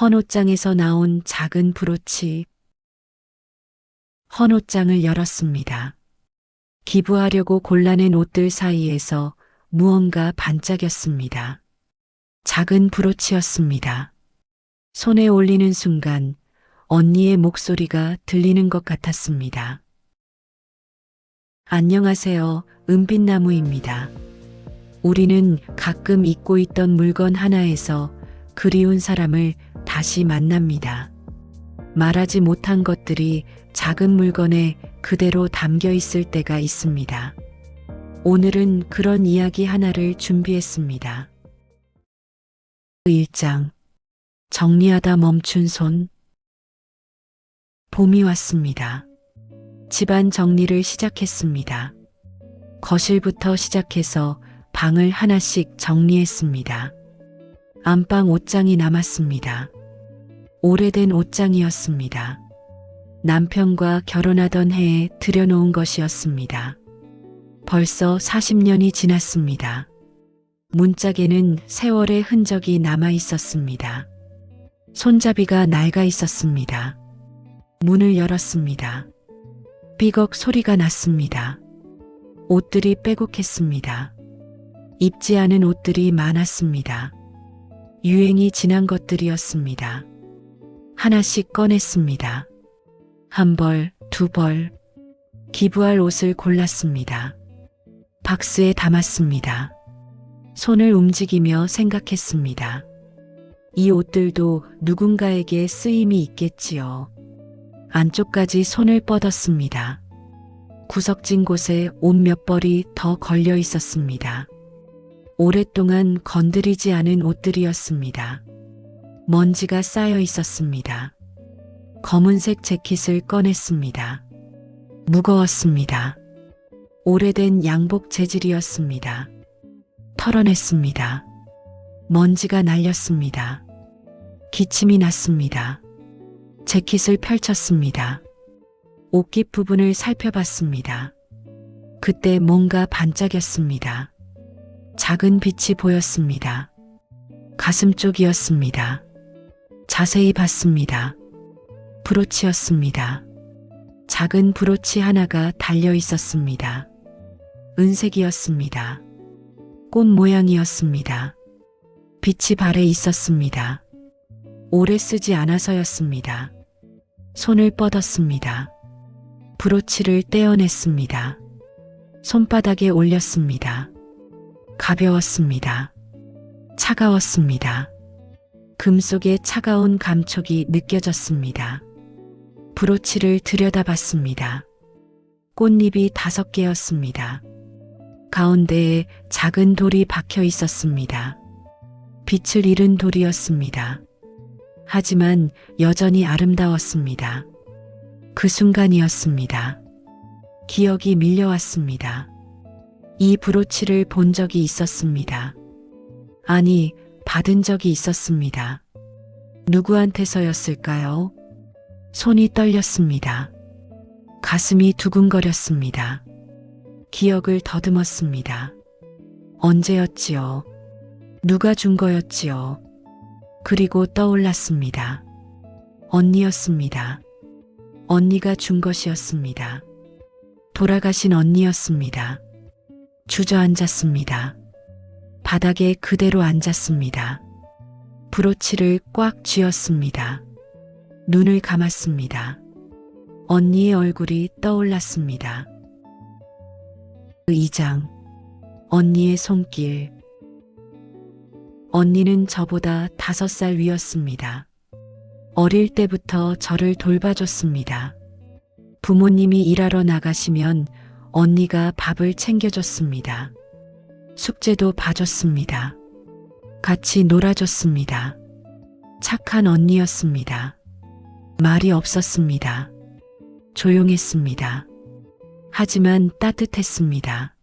헌 옷장에서 나온 작은 브로치. 헌 옷장을 열었습니다. 기부하려고 골라낸 옷들 사이에서 무언가 반짝였습니다. 작은 브로치였습니다. 손에 올리는 순간 언니의 목소리가 들리는 것 같았습니다. 안녕하세요. 은빛나무입니다. 우리는 가끔 잊고 있던 물건 하나에서 그리운 사람을 다시 만납니다. 말하지 못한 것들이 작은 물건에 그대로 담겨 있을 때가 있습니다. 오늘은 그런 이야기 하나를 준비했습니다. 1장. 정리하다 멈춘 손. 봄이 왔습니다. 집안 정리를 시작했습니다. 거실부터 시작해서 방을 하나씩 정리했습니다. 안방 옷장이 남았습니다. 오래된 옷장이었습니다. 남편과 결혼하던 해에 들여놓은 것이었습니다. 벌써 40년이 지났습니다. 문짝에는 세월의 흔적이 남아 있었습니다. 손잡이가 낡아 있었습니다. 문을 열었습니다. 삐걱 소리가 났습니다. 옷들이 빼곡했습니다. 입지 않은 옷들이 많았습니다. 유행이 지난 것들이었습니다. 하나씩 꺼냈습니다. 한 벌, 두 벌. 기부할 옷을 골랐습니다. 박스에 담았습니다. 손을 움직이며 생각했습니다. 이 옷들도 누군가에게 쓰임이 있겠지요. 안쪽까지 손을 뻗었습니다. 구석진 곳에 옷 몇 벌이 더 걸려 있었습니다. 오랫동안 건드리지 않은 옷들이었습니다. 먼지가 쌓여 있었습니다. 검은색 재킷을 꺼냈습니다. 무거웠습니다. 오래된 양복 재질이었습니다. 털어냈습니다. 먼지가 날렸습니다. 기침이 났습니다. 재킷을 펼쳤습니다. 옷깃 부분을 살펴봤습니다. 그때 뭔가 반짝였습니다. 작은 빛이 보였습니다. 가슴 쪽이었습니다. 자세히 봤습니다. 브로치였습니다. 작은 브로치 하나가 달려 있었습니다. 은색이었습니다. 꽃 모양이었습니다. 빛이 발에 있었습니다. 오래 쓰지 않아서였습니다. 손을 뻗었습니다. 브로치를 떼어냈습니다. 손바닥에 올렸습니다. 가벼웠습니다. 차가웠습니다. 금속의 차가운 감촉이 느껴졌습니다. 브로치를 들여다봤습니다. 꽃잎이 5개였습니다. 가운데에 작은 돌이 박혀 있었습니다. 빛을 잃은 돌이었습니다. 하지만 여전히 아름다웠습니다. 그 순간이었습니다. 기억이 밀려왔습니다. 이 브로치를 본 적이 있었습니다. 아니, 받은 적이 있었습니다. 누구한테서였을까요? 손이 떨렸습니다. 가슴이 두근거렸습니다. 기억을 더듬었습니다. 언제였지요? 누가 준 거였지요? 그리고 떠올랐습니다. 언니였습니다. 언니가 준 것이었습니다. 돌아가신 언니였습니다. 주저앉았습니다. 바닥에 그대로 앉았습니다. 브로치를 꽉 쥐었습니다. 눈을 감았습니다. 언니의 얼굴이 떠올랐습니다. 2장. 언니의 손길. 언니는 저보다 5살 위였습니다. 어릴 때부터 저를 돌봐줬습니다. 부모님이 일하러 나가시면 언니가 밥을 챙겨줬습니다. 숙제도 봐줬습니다. 같이 놀아줬습니다. 착한 언니였습니다. 말이 없었습니다. 조용했습니다. 하지만 따뜻했습니다.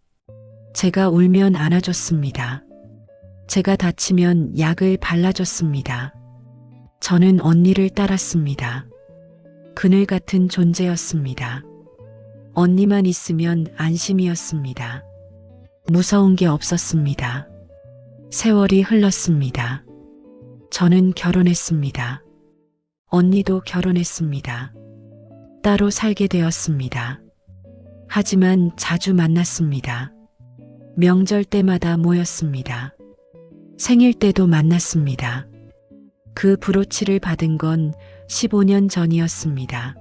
제가 울면 안아줬습니다. 제가 다치면 약을 발라줬습니다. 저는 언니를 따랐습니다. 그늘 같은 존재였습니다. 언니만 있으면 안심이었습니다. 무서운 게 없었습니다. 세월이 흘렀습니다. 저는 결혼했습니다. 언니도 결혼했습니다. 따로 살게 되었습니다. 하지만 자주 만났습니다. 명절 때마다 모였습니다. 생일 때도 만났습니다. 그 브로치를 받은 건 15년 전이었습니다.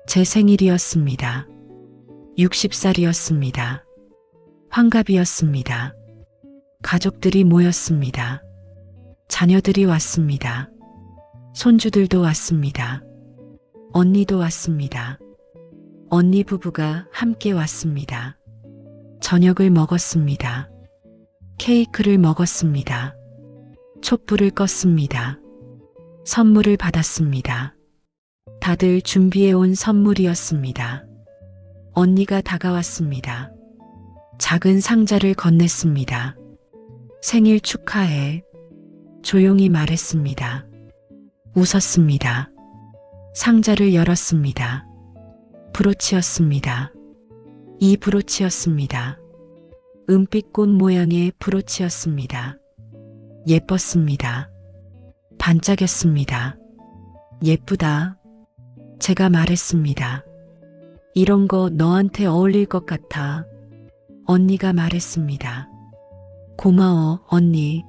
제 생일이었습니다. 60살이었습니다. 환갑이었습니다. 가족들이 모였습니다. 자녀들이 왔습니다. 손주들도 왔습니다. 언니도 왔습니다. 언니 부부가 함께 왔습니다. 저녁을 먹었습니다. 케이크를 먹었습니다. 촛불을 껐습니다. 선물을 받았습니다. 다들 준비해온 선물이었습니다. 언니가 다가왔습니다. 작은 상자를 건넸습니다. 생일 축하해. 조용히 말했습니다. 웃었습니다. 상자를 열었습니다. 브로치였습니다. 이 브로치였습니다. 은빛꽃 모양의 브로치였습니다. 예뻤습니다. 반짝였습니다. 예쁘다. 제가 말했습니다. 이런 거 너한테 어울릴 것 같아. 언니가 말했습니다. 고마워, 언니.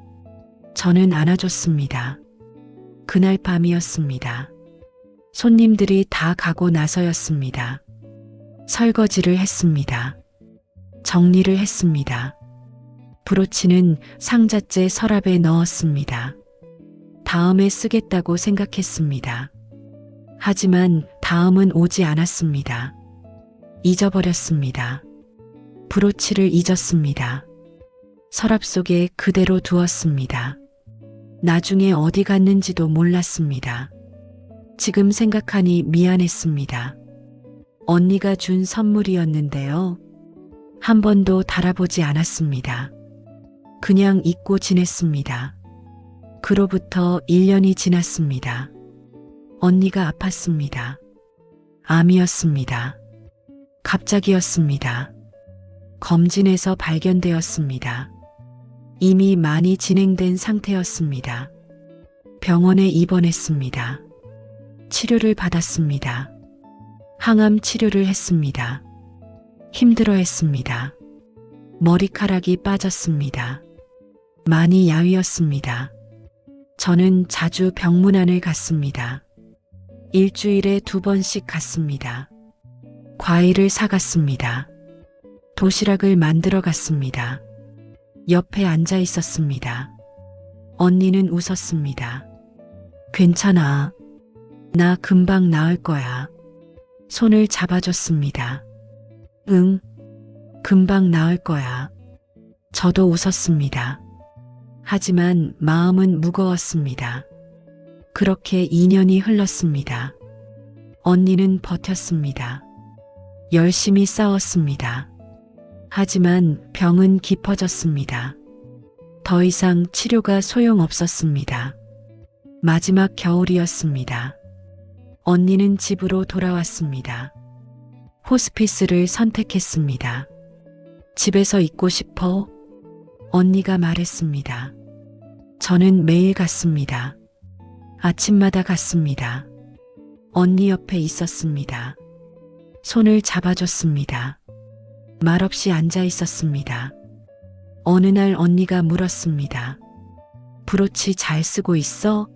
저는 안아줬습니다. 그날 밤이었습니다. 손님들이 다 가고 나서였습니다. 설거지를 했습니다. 정리를 했습니다. 브로치는 상자째 서랍에 넣었습니다. 다음에 쓰겠다고 생각했습니다. 하지만 다음은 오지 않았습니다. 잊어버렸습니다. 브로치를 잊었습니다. 서랍 속에 그대로 두었습니다. 나중에 어디 갔는지도 몰랐습니다. 지금 생각하니 미안했습니다. 언니가 준 선물이었는데요. 한 번도 달아보지 않았습니다. 그냥 잊고 지냈습니다. 그로부터 1년이 지났습니다. 언니가 아팠습니다. 암이었습니다. 갑자기였습니다. 검진에서 발견되었습니다. 이미 많이 진행된 상태였습니다. 병원에 입원했습니다. 치료를 받았습니다. 항암 치료를 했습니다. 힘들어했습니다. 머리카락이 빠졌습니다. 많이 야위었습니다. 저는 자주 병문안을 갔습니다. 일주일에 2번씩 갔습니다. 과일을 사갔습니다. 도시락을 만들어 갔습니다. 옆에 앉아 있었습니다. 언니는 웃었습니다. 괜찮아. 나 금방 나을 거야. 손을 잡아줬습니다. 응, 금방 나을 거야. 저도 웃었습니다. 하지만 마음은 무거웠습니다. 그렇게 2년이 흘렀습니다. 언니는 버텼습니다. 열심히 싸웠습니다. 하지만 병은 깊어졌습니다. 더 이상 치료가 소용없었습니다. 마지막 겨울이었습니다. 언니는 집으로 돌아왔습니다. 호스피스를 선택했습니다. 집에서 있고 싶어? 언니가 말했습니다. 저는 매일 갔습니다. 아침마다 갔습니다. 언니 옆에 있었습니다. 손을 잡아줬습니다. 말없이 앉아 있었습니다. 어느 날 언니가 물었습니다. 브로치 잘 쓰고 있어?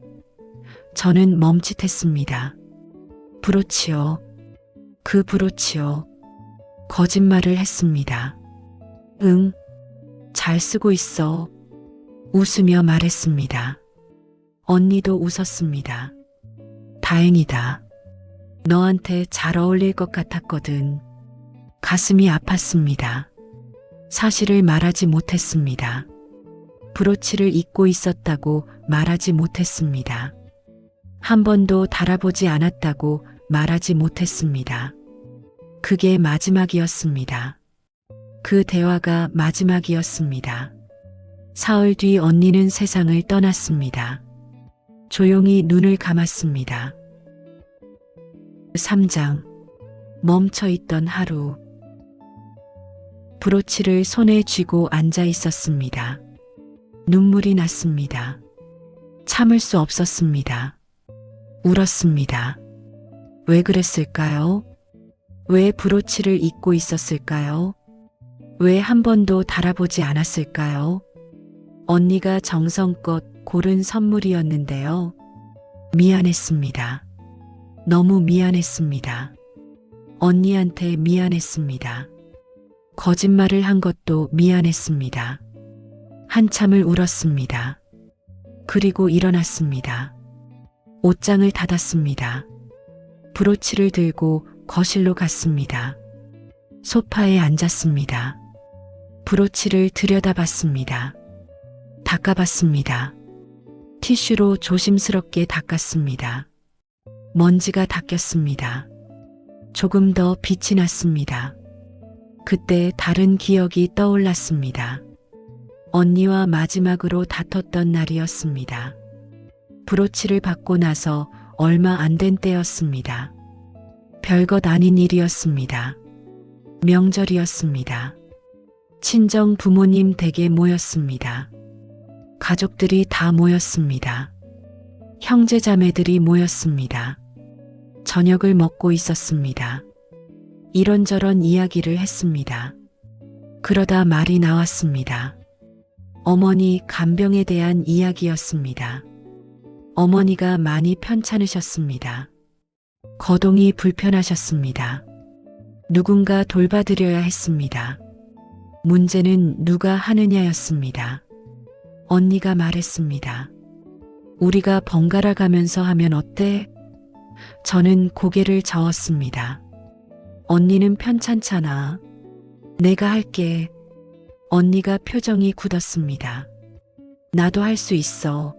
저는 멈칫했습니다. 브로치요. 그 브로치요. 거짓말을 했습니다. 응, 잘 쓰고 있어. 웃으며 말했습니다. 언니도 웃었습니다. 다행이다. 너한테 잘 어울릴 것 같았거든. 가슴이 아팠습니다. 사실을 말하지 못했습니다. 브로치를 잊고 있었다고 말하지 못했습니다. 한 번도 달아보지 않았다고 말하지 못했습니다. 그게 마지막이었습니다. 그 대화가 마지막이었습니다. 사흘 뒤 언니는 세상을 떠났습니다. 조용히 눈을 감았습니다. 3장. 멈춰있던 하루. 브로치를 손에 쥐고 앉아 있었습니다. 눈물이 났습니다. 참을 수 없었습니다. 울었습니다. 왜 그랬을까요? 왜 브로치를 잊고 있었을까요? 왜 한 번도 달아보지 않았을까요? 언니가 정성껏 고른 선물이었는데요. 미안했습니다. 너무 미안했습니다. 언니한테 미안했습니다. 거짓말을 한 것도 미안했습니다. 한참을 울었습니다. 그리고 일어났습니다. 옷장을 닫았습니다. 브로치를 들고 거실로 갔습니다. 소파에 앉았습니다. 브로치를 들여다봤습니다. 닦아봤습니다. 티슈로 조심스럽게 닦았습니다. 먼지가 닦였습니다. 조금 더 빛이 났습니다. 그때 다른 기억이 떠올랐습니다. 언니와 마지막으로 다퉜던 날이었습니다. 브로치를 받고 나서 얼마 안 된 때였습니다. 별것 아닌 일이었습니다. 명절이었습니다. 친정 부모님 댁에 모였습니다. 가족들이 다 모였습니다. 형제 자매들이 모였습니다. 저녁을 먹고 있었습니다. 이런저런 이야기를 했습니다. 그러다 말이 나왔습니다. 어머니 간병에 대한 이야기였습니다. 어머니가 많이 편찮으셨습니다. 거동이 불편하셨습니다. 누군가 돌봐드려야 했습니다. 문제는 누가 하느냐였습니다. 언니가 말했습니다. 우리가 번갈아 가면서 하면 어때? 저는 고개를 저었습니다. 언니는 편찮잖아. 내가 할게. 언니가 표정이 굳었습니다. 나도 할 수 있어.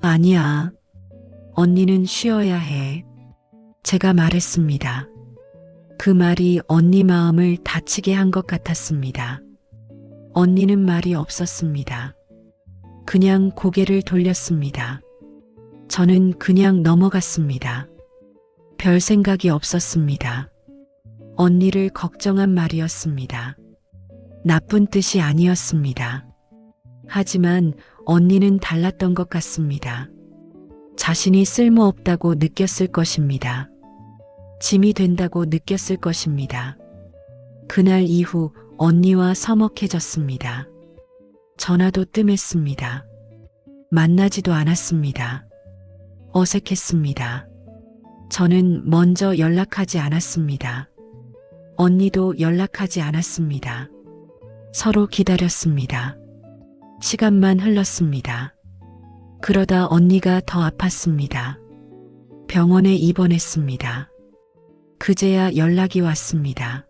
아니야. 언니는 쉬어야 해. 제가 말했습니다. 그 말이 언니 마음을 다치게 한 것 같았습니다. 언니는 말이 없었습니다. 그냥 고개를 돌렸습니다. 저는 그냥 넘어갔습니다. 별 생각이 없었습니다. 언니를 걱정한 말이었습니다. 나쁜 뜻이 아니었습니다. 하지만 언니는 달랐던 것 같습니다. 자신이 쓸모없다고 느꼈을 것입니다. 짐이 된다고 느꼈을 것입니다. 그날 이후 언니와 서먹해졌습니다. 전화도 뜸했습니다. 만나지도 않았습니다. 어색했습니다. 저는 먼저 연락하지 않았습니다. 언니도 연락하지 않았습니다. 서로 기다렸습니다. 시간만 흘렀습니다. 그러다 언니가 더 아팠습니다. 병원에 입원했습니다. 그제야 연락이 왔습니다.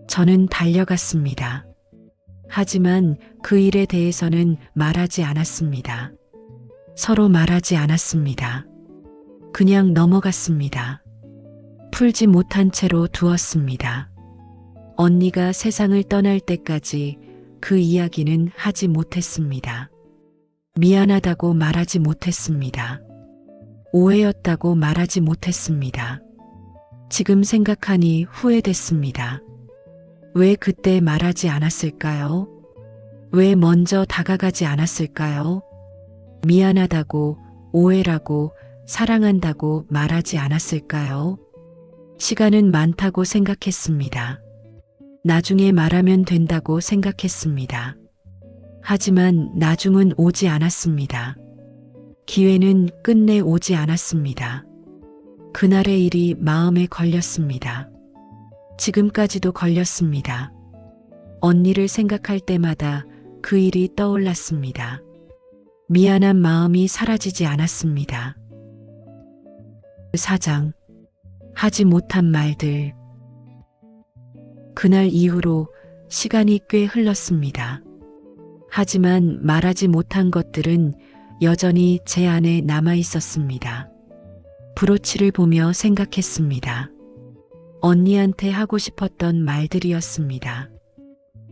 저는 달려갔습니다. 하지만 그 일에 대해서는 말하지 않았습니다. 서로 말하지 않았습니다. 그냥 넘어갔습니다. 풀지 못한 채로 두었습니다. 언니가 세상을 떠날 때까지 그 이야기는 하지 못했습니다. 미안하다고 말하지 못했습니다. 오해였다고 말하지 못했습니다. 지금 생각하니 후회됐습니다. 왜 그때 말하지 않았을까요? 왜 먼저 다가가지 않았을까요? 미안하다고, 오해라고, 사랑한다고 말하지 않았을까요? 시간은 많다고 생각했습니다. 나중에 말하면 된다고 생각했습니다. 하지만 나중은 오지 않았습니다. 기회는 끝내 오지 않았습니다. 그날의 일이 마음에 걸렸습니다. 지금까지도 걸렸습니다. 언니를 생각할 때마다 그 일이 떠올랐습니다. 미안한 마음이 사라지지 않았습니다. 4장 하지 못한 말들. 그날 이후로 시간이 꽤 흘렀습니다. 하지만 말하지 못한 것들은 여전히 제 안에 남아 있었습니다. 브로치를 보며 생각했습니다. 언니한테 하고 싶었던 말들이었습니다.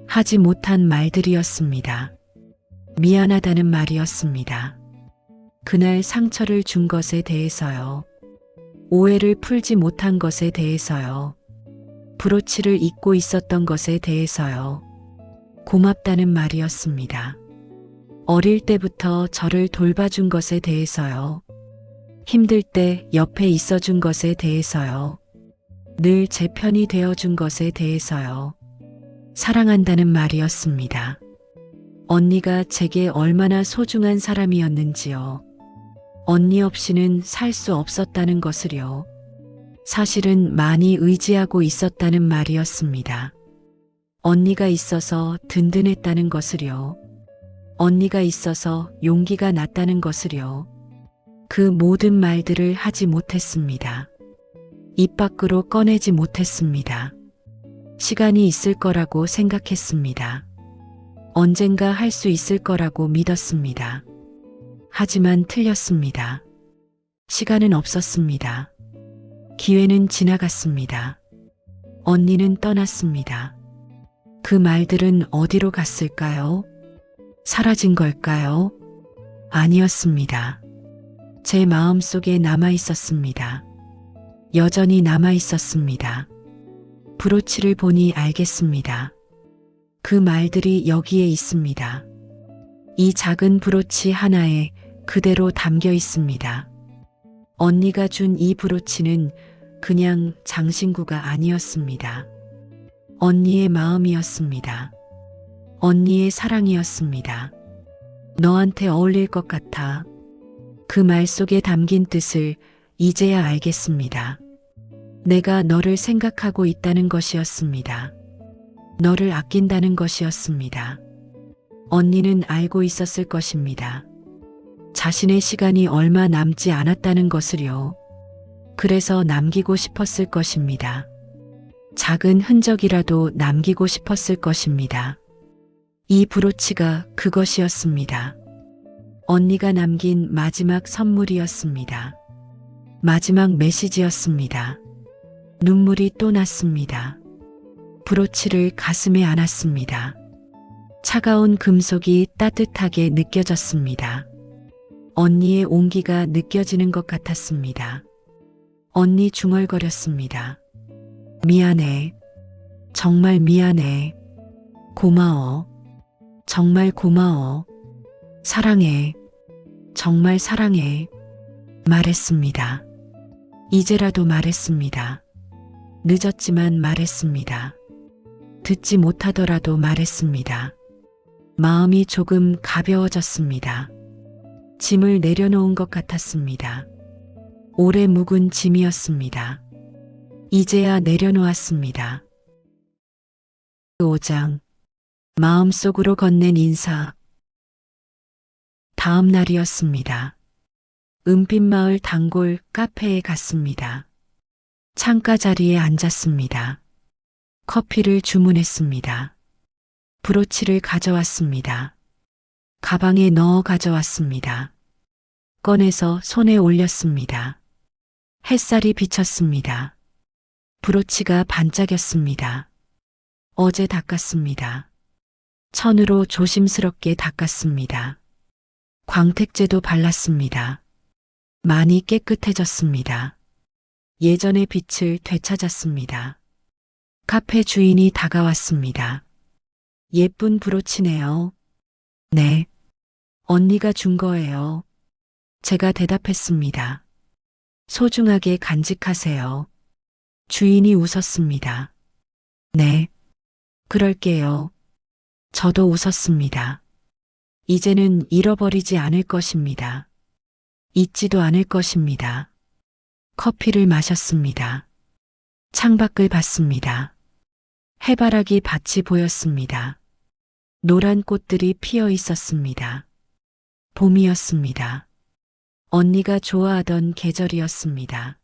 하지 못한 말들이었습니다. 미안하다는 말이었습니다. 그날 상처를 준 것에 대해서요. 오해를 풀지 못한 것에 대해서요. 브로치를 잊고 있었던 것에 대해서요. 고맙다는 말이었습니다. 어릴 때부터 저를 돌봐준 것에 대해서요. 힘들 때 옆에 있어준 것에 대해서요. 늘 제 편이 되어준 것에 대해서요. 사랑한다는 말이었습니다. 언니가 제게 얼마나 소중한 사람이었는지요. 언니 없이는 살 수 없었다는 것을요. 사실은 많이 의지하고 있었다는 말이었습니다. 언니가 있어서 든든했다는 것을요. 언니가 있어서 용기가 났다는 것을요. 그 모든 말들을 하지 못했습니다. 입 밖으로 꺼내지 못했습니다. 시간이 있을 거라고 생각했습니다. 언젠가 할 수 있을 거라고 믿었습니다. 하지만 틀렸습니다. 시간은 없었습니다. 기회는 지나갔습니다. 언니는 떠났습니다. 그 말들은 어디로 갔을까요? 사라진 걸까요? 아니었습니다. 제 마음속에 남아 있었습니다. 여전히 남아 있었습니다. 브로치를 보니 알겠습니다. 그 말들이 여기에 있습니다. 이 작은 브로치 하나에 그대로 담겨 있습니다. 언니가 준 이 브로치는 그냥 장신구가 아니었습니다. 언니의 마음이었습니다. 언니의 사랑이었습니다. 너한테 어울릴 것 같아. 그 말 속에 담긴 뜻을 이제야 알겠습니다. 내가 너를 생각하고 있다는 것이었습니다. 너를 아낀다는 것이었습니다. 언니는 알고 있었을 것입니다. 자신의 시간이 얼마 남지 않았다는 것을요. 그래서 남기고 싶었을 것입니다. 작은 흔적이라도 남기고 싶었을 것입니다. 이 브로치가 그것이었습니다. 언니가 남긴 마지막 선물이었습니다. 마지막 메시지였습니다. 눈물이 또 났습니다. 브로치를 가슴에 안았습니다. 차가운 금속이 따뜻하게 느껴졌습니다. 언니의 온기가 느껴지는 것 같았습니다. 언니 중얼거렸습니다. 미안해. 정말 미안해. 고마워. 정말 고마워. 사랑해. 정말 사랑해. 말했습니다. 이제라도 말했습니다. 늦었지만 말했습니다. 듣지 못하더라도 말했습니다. 마음이 조금 가벼워졌습니다. 짐을 내려놓은 것 같았습니다. 오래 묵은 짐이었습니다. 이제야 내려놓았습니다. 5장. 마음속으로 건넨 인사. 다음 날이었습니다. 은빛마을 단골 카페에 갔습니다. 창가 자리에 앉았습니다. 커피를 주문했습니다. 브로치를 가져왔습니다. 가방에 넣어 가져왔습니다. 꺼내서 손에 올렸습니다. 햇살이 비쳤습니다. 브로치가 반짝였습니다. 어제 닦았습니다. 천으로 조심스럽게 닦았습니다. 광택제도 발랐습니다. 많이 깨끗해졌습니다. 예전의 빛을 되찾았습니다. 카페 주인이 다가왔습니다. 예쁜 브로치네요. 네. 언니가 준 거예요. 제가 대답했습니다. 소중하게 간직하세요. 주인이 웃었습니다. 네. 그럴게요. 저도 웃었습니다. 이제는 잃어버리지 않을 것입니다. 잊지도 않을 것입니다. 커피를 마셨습니다. 창밖을 봤습니다. 해바라기 밭이 보였습니다. 노란 꽃들이 피어 있었습니다. 봄이었습니다. 언니가 좋아하던 계절이었습니다.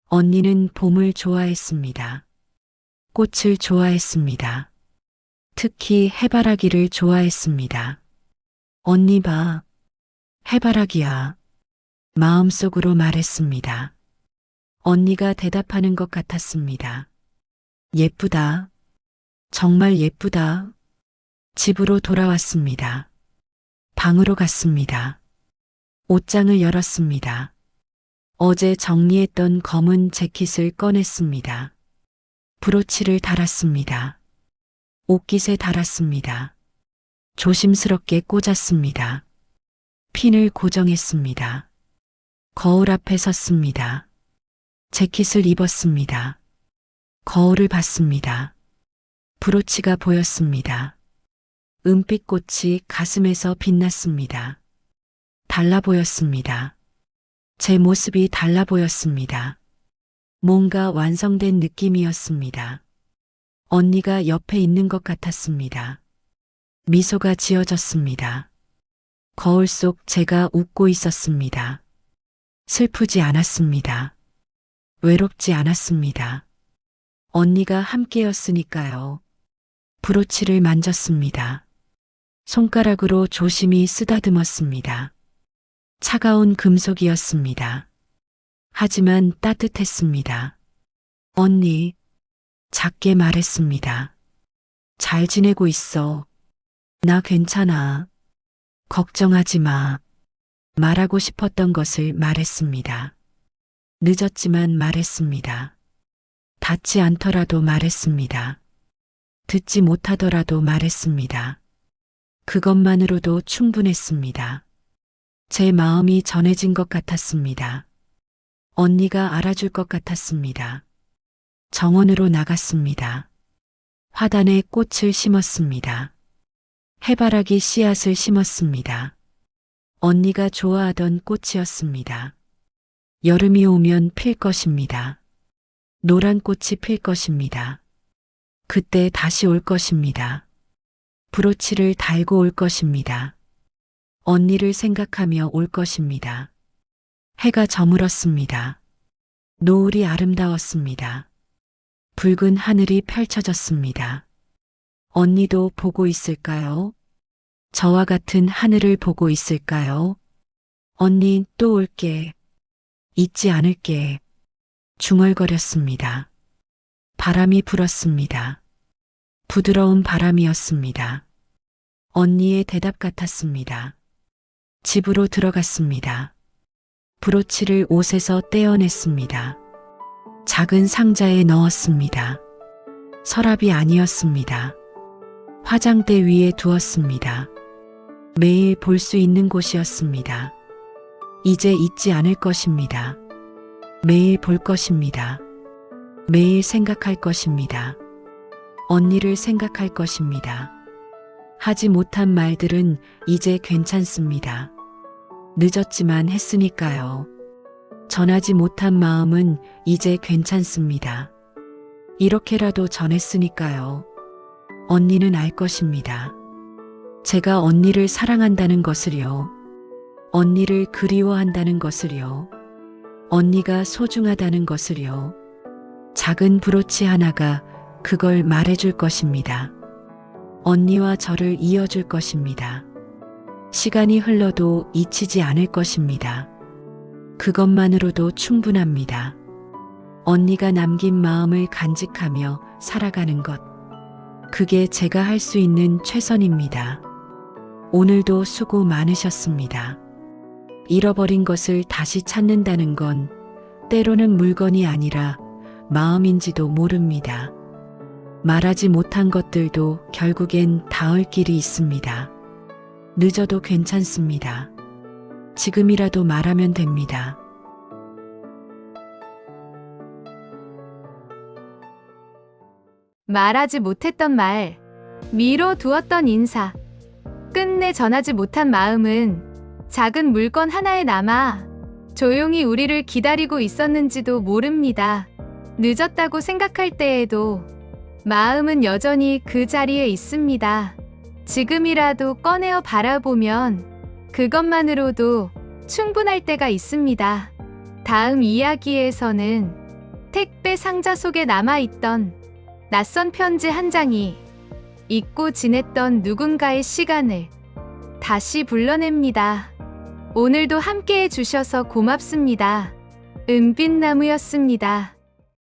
언니는 봄을 좋아했습니다. 꽃을 좋아했습니다. 특히 해바라기를 좋아했습니다. 언니 봐. 해바라기야. 마음속으로 말했습니다. 언니가 대답하는 것 같았습니다. 예쁘다. 정말 예쁘다. 집으로 돌아왔습니다. 방으로 갔습니다. 옷장을 열었습니다. 어제 정리했던 검은 재킷을 꺼냈습니다. 브로치를 달았습니다. 옷깃에 달았습니다. 조심스럽게 꽂았습니다. 핀을 고정했습니다. 거울 앞에 섰습니다. 재킷을 입었습니다. 거울을 봤습니다. 브로치가 보였습니다. 은빛꽃이 가슴에서 빛났습니다. 달라 보였습니다. 제 모습이 달라 보였습니다. 뭔가 완성된 느낌이었습니다. 언니가 옆에 있는 것 같았습니다. 미소가 지어졌습니다. 거울 속 제가 웃고 있었습니다. 슬프지 않았습니다. 외롭지 않았습니다. 언니가 함께였으니까요. 브로치를 만졌습니다. 손가락으로 조심히 쓰다듬었습니다. 차가운 금속이었습니다. 하지만 따뜻했습니다. 언니, 작게 말했습니다. 잘 지내고 있어. 나 괜찮아. 걱정하지 마. 말하고 싶었던 것을 말했습니다. 늦었지만 말했습니다. 닿지 않더라도 말했습니다. 듣지 못하더라도 말했습니다. 그것만으로도 충분했습니다. 제 마음이 전해진 것 같았습니다. 언니가 알아줄 것 같았습니다. 정원으로 나갔습니다. 화단에 꽃을 심었습니다. 해바라기 씨앗을 심었습니다. 언니가 좋아하던 꽃이었습니다. 여름이 오면 필 것입니다. 노란 꽃이 필 것입니다. 그때 다시 올 것입니다. 브로치를 달고 올 것입니다. 언니를 생각하며 올 것입니다. 해가 저물었습니다. 노을이 아름다웠습니다. 붉은 하늘이 펼쳐졌습니다. 언니도 보고 있을까요? 저와 같은 하늘을 보고 있을까요? 언니 또 올게. 잊지 않을게. 중얼거렸습니다. 바람이 불었습니다. 부드러운 바람이었습니다. 언니의 대답 같았습니다. 집으로 들어갔습니다. 브로치를 옷에서 떼어냈습니다. 작은 상자에 넣었습니다. 서랍이 아니었습니다. 화장대 위에 두었습니다. 매일 볼 수 있는 곳이었습니다. 이제 잊지 않을 것입니다. 매일 볼 것입니다. 매일 생각할 것입니다. 언니를 생각할 것입니다. 하지 못한 말들은 이제 괜찮습니다. 늦었지만 했으니까요. 전하지 못한 마음은 이제 괜찮습니다. 이렇게라도 전했으니까요. 언니는 알 것입니다. 제가 언니를 사랑한다는 것을요. 언니를 그리워한다는 것을요. 언니가 소중하다는 것을요. 작은 브로치 하나가 그걸 말해줄 것입니다. 언니와 저를 이어줄 것입니다. 시간이 흘러도 잊히지 않을 것입니다. 그것만으로도 충분합니다. 언니가 남긴 마음을 간직하며 살아가는 것. 그게 제가 할 수 있는 최선입니다. 오늘도 수고 많으셨습니다. 잃어버린 것을 다시 찾는다는 건 때로는 물건이 아니라 마음인지도 모릅니다. 말하지 못한 것들도 결국엔 닿을 길이 있습니다. 늦어도 괜찮습니다. 지금이라도 말하면 됩니다. 말하지 못했던 말, 미뤄두었던 인사, 끝내 전하지 못한 마음은 작은 물건 하나에 남아 조용히 우리를 기다리고 있었는지도 모릅니다. 늦었다고 생각할 때에도 마음은 여전히 그 자리에 있습니다. 지금이라도 꺼내어 바라보면 그것만으로도 충분할 때가 있습니다. 다음 이야기에서는 택배 상자 속에 남아있던 낯선 편지 한 장이 잊고 지냈던 누군가의 시간을 다시 불러냅니다. 오늘도 함께해 주셔서 고맙습니다. 은빛나무였습니다.